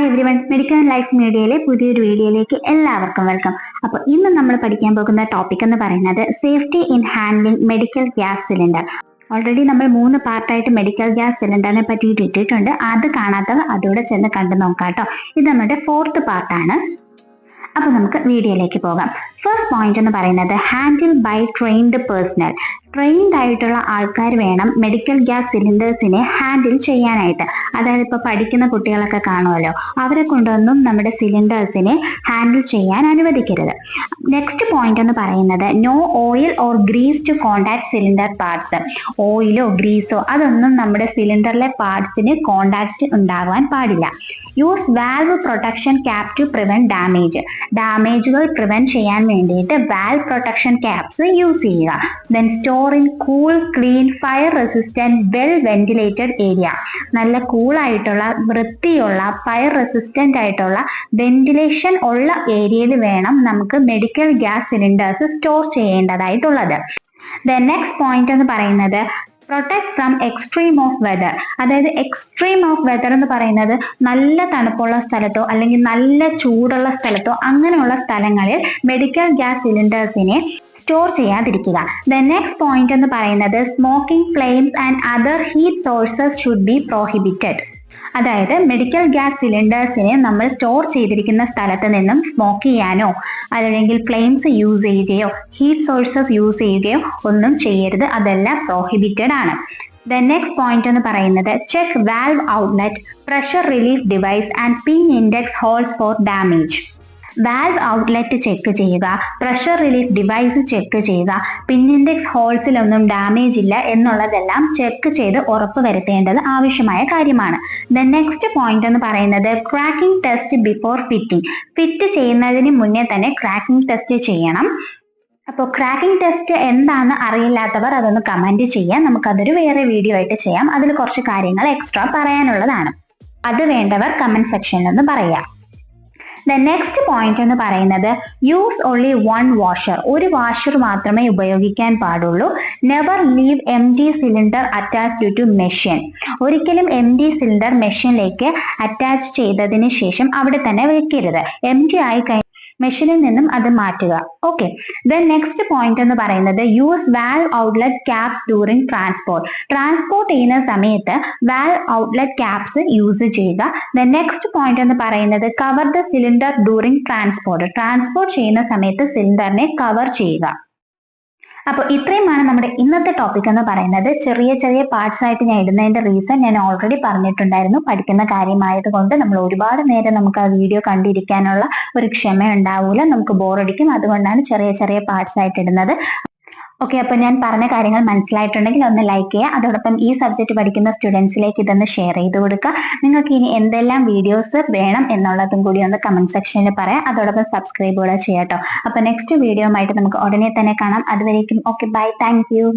Everyone, medical and life മീഡിയയിലെ പുതിയൊരു വീഡിയോയിലേക്ക് എല്ലാവർക്കും വെൽക്കം. അപ്പോൾ ഇന്ന് നമ്മൾ പഠിക്കാൻ പോകുന്ന ടോപ്പിക് എന്ന് പറയുന്നത് safety in handling medical gas cylinder. Already നമ്മൾ 3 പാർട്ടായിട്ട് മെഡിക്കൽ ഗ്യാസ് സിലിണ്ടറിനെ പറ്റിയിട്ട് ഇട്ടിട്ടുണ്ട്. അത് കാണാത്തവർ അതോടെ ചെന്ന് കണ്ടു നോക്കാം കേട്ടോ. ഇത് നമ്മുടെ 4th പാർട്ടാണ്. അപ്പൊ നമുക്ക് വീഡിയോയിലേക്ക് പോകാം. ഫസ്റ്റ് പോയിന്റ് എന്ന് പറയുന്നത് handle by trained personnel. Trained ആയിട്ടുള്ള ആൾക്കാർ വേണം മെഡിക്കൽ ഗ്യാസ് സിലിണ്ടേഴ്സിനെ ഹാൻഡിൽ ചെയ്യാനായിട്ട്. അതായത് ഇപ്പൊ പഠിക്കുന്ന കുട്ടികളൊക്കെ കാണുമല്ലോ, അവരെ കൊണ്ടൊന്നും നമ്മുടെ സിലിണ്ടേഴ്സിനെ ഹാൻഡിൽ ചെയ്യാൻ അനുവദിക്കരുത്. നെക്സ്റ്റ് പോയിന്റ് എന്ന് പറയുന്നത് no oil or grease to contact cylinder parts. ഓയിലോ ഗ്രീസോ അതൊന്നും നമ്മുടെ സിലിണ്ടറിലെ പാർട്സിന് കോണ്ടാക്ട് ഉണ്ടാകാൻ പാടില്ല. Use valve protection cap to prevent damage. ഡാമേജുകൾ പ്രിവെന്റ് ചെയ്യാൻ വേണ്ടിയിട്ട് വാൽവ് പ്രൊട്ടക്ഷൻ ക്യാപ്സ് യൂസ് ചെയ്യുക. Then store in cool, clean, fire resistant, well ventilated area. നല്ല കൂളായിട്ടുള്ള, വൃത്തിയുള്ള, ഫയർ റെസിസ്റ്റന്റ് ആയിട്ടുള്ള, വെന്റിലേഷൻ ഉള്ള ഏരിയയിൽ വേണം നമുക്ക് മെഡിക്കൽ ഗ്യാസ് സിലിണ്ടേഴ്സ് സ്റ്റോർ ചെയ്യേണ്ടതായിട്ടുള്ളത്. ദെൻ നെക്സ്റ്റ് പോയിന്റ് എന്ന് പറയുന്നത് protect from extreme of weather. അതായത് എക്സ്ട്രീം ഓഫ് വെതർ എന്ന് പറയുന്നത് നല്ല തണുപ്പുള്ള സ്ഥലത്തോ അല്ലെങ്കിൽ നല്ല ചൂടുള്ള സ്ഥലത്തോ അങ്ങനെയുള്ള സ്ഥലങ്ങളിൽ മെഡിക്കൽ ഗ്യാസ് സിലിണ്ടേഴ്സിനെ സ്റ്റോർ ചെയ്യാതിരിക്കുക. ദ നെക്സ്റ്റ് പോയിന്റ് എന്ന് പറയുന്നത് smoking, flames and other heat sources should be prohibited. അതായത് മെഡിക്കൽ ഗ്യാസ് സിലിണ്ടേഴ്സിനെ നമ്മൾ സ്റ്റോർ ചെയ്തിരിക്കുന്ന സ്ഥലത്ത് നിന്നും സ്മോക്ക് ചെയ്യാനോ അല്ലെങ്കിൽ ഫ്ലെയിംസ് യൂസ് ചെയ്യുകയോ ഹീറ്റ് സോഴ്സസ് യൂസ് ചെയ്യുകയോ ഒന്നും ചെയ്യരുത്. അതെല്ലാം പ്രോഹിബിറ്റഡ് ആണ്. ദ നെക്സ്റ്റ് പോയിന്റ് എന്ന് പറയുന്നത് check valve outlet, pressure relief device and pin index holes for damage. Valve outlet check ചെയ്യുക, പ്രഷർ റിലീഫ് ഡിവൈസ് ചെക്ക് ചെയ്യുക, പിൻ ഇൻഡെക്സ് ഹോൾസിലൊന്നും ഡാമേജ് ഇല്ല എന്നുള്ളതെല്ലാം ചെക്ക് ചെയ്ത് ഉറപ്പ് വരുത്തേണ്ടത് ആവശ്യമായ കാര്യമാണ്. ദ നെക്സ്റ്റ് പോയിന്റ് എന്ന് പറയുന്നത് cracking test before fitting. Fit ചെയ്യുന്നതിന് മുന്നേ തന്നെ ക്രാക്കിംഗ് ടെസ്റ്റ് ചെയ്യണം. അപ്പോൾ ക്രാക്കിംഗ് ടെസ്റ്റ് എന്താണെന്ന് അറിയില്ലാത്തവർ അതൊന്ന് കമന്റ് ചെയ്യാം. നമുക്കതൊരു വേറെ വീഡിയോ ആയിട്ട് ചെയ്യാം. അതിൽ കുറച്ച് കാര്യങ്ങൾ എക്സ്ട്രാ പറയാനുള്ളതാണ്. അത് വേണ്ടവർ കമന്റ് സെക്ഷനിൽ ഒന്ന് പറയാം. ദ നെക്സ്റ്റ് പോയിന്റ് എന്ന് പറയുന്നത് യൂസ് ഓൺലി വൺ വാഷർ. ഒരു വാഷർ മാത്രമേ ഉപയോഗിക്കാൻ പാടുള്ളൂ. Never leave empty cylinder attached to machine. ഒരിക്കലും എംപ്റ്റി സിലിണ്ടർ മെഷീനിലേക്ക് അറ്റാച്ച് ചെയ്തതിന് ശേഷം അവിടെ തന്നെ വെക്കരുത്. എംപ്റ്റി ആയി കഴിഞ്ഞാൽ മെഷീനിൽ നിന്നും അത് മാറ്റുക. ഓക്കെ. ദെൻ നെക്സ്റ്റ് പോയിന്റ് എന്ന് പറയുന്നത് use valve outlet caps during transport. Transport ചെയ്യുന്ന സമയത്ത് വാൽവ് ഔട്ട്ലെറ്റ് ക്യാപ്സ് യൂസ് ചെയ്യുക. ദെൻ നെക്സ്റ്റ് പോയിന്റ് എന്ന് പറയുന്നത് cover the cylinder during transport. Transport ചെയ്യുന്ന സമയത്ത് സിലിണ്ടറിനെ കവർ ചെയ്യുക. അപ്പോൾ ഇത്രയുമാണ് നമ്മുടെ ഇന്നത്തെ ടോപ്പിക് എന്ന് പറയുന്നത്. ചെറിയ ചെറിയ പാർട്സ് ആയിട്ട് ഞാൻ ഇടുന്നതിന്റെ റീസൺ ഞാൻ ഓൾറെഡി പറഞ്ഞിട്ടുണ്ടായിരുന്നു. പഠിക്കുന്ന കാര്യമായത് കൊണ്ട് നമ്മൾ ഒരുപാട് നേരം നമുക്ക് ആ വീഡിയോ കണ്ടിരിക്കാനുള്ള ഒരു ക്ഷമ ഉണ്ടാവൂല, നമുക്ക് ബോറടിക്കും. അതുകൊണ്ടാണ് ചെറിയ ചെറിയ പാർട്സ് ആയിട്ട് ഇടുന്നത്. ഓക്കെ, അപ്പൊ ഞാൻ പറഞ്ഞ കാര്യങ്ങൾ മനസ്സിലായിട്ടുണ്ടെങ്കിൽ ഒന്ന് ലൈക്ക് ചെയ്യുക. അതോടൊപ്പം ഈ സബ്ജക്ട് പഠിക്കുന്ന സ്റ്റുഡൻസിലേക്ക് ഇതൊന്ന് ഷെയർ ചെയ്ത് കൊടുക്കുക. നിങ്ങൾക്ക് ഇനി എന്തെല്ലാം വീഡിയോസ് വേണം എന്നുള്ളതും കൂടി ഒന്ന് കമന്റ് സെക്ഷനിൽ പറയാം. അതോടൊപ്പം സബ്സ്ക്രൈബ് കൂടെ ചെയ്യാം കേട്ടോ. അപ്പൊ നെക്സ്റ്റ് വീഡിയോ ആയിട്ട് നമുക്ക് ഉടനെ തന്നെ കാണാം. അതുവരേക്കും ഓക്കെ, ബൈ, താങ്ക് യു.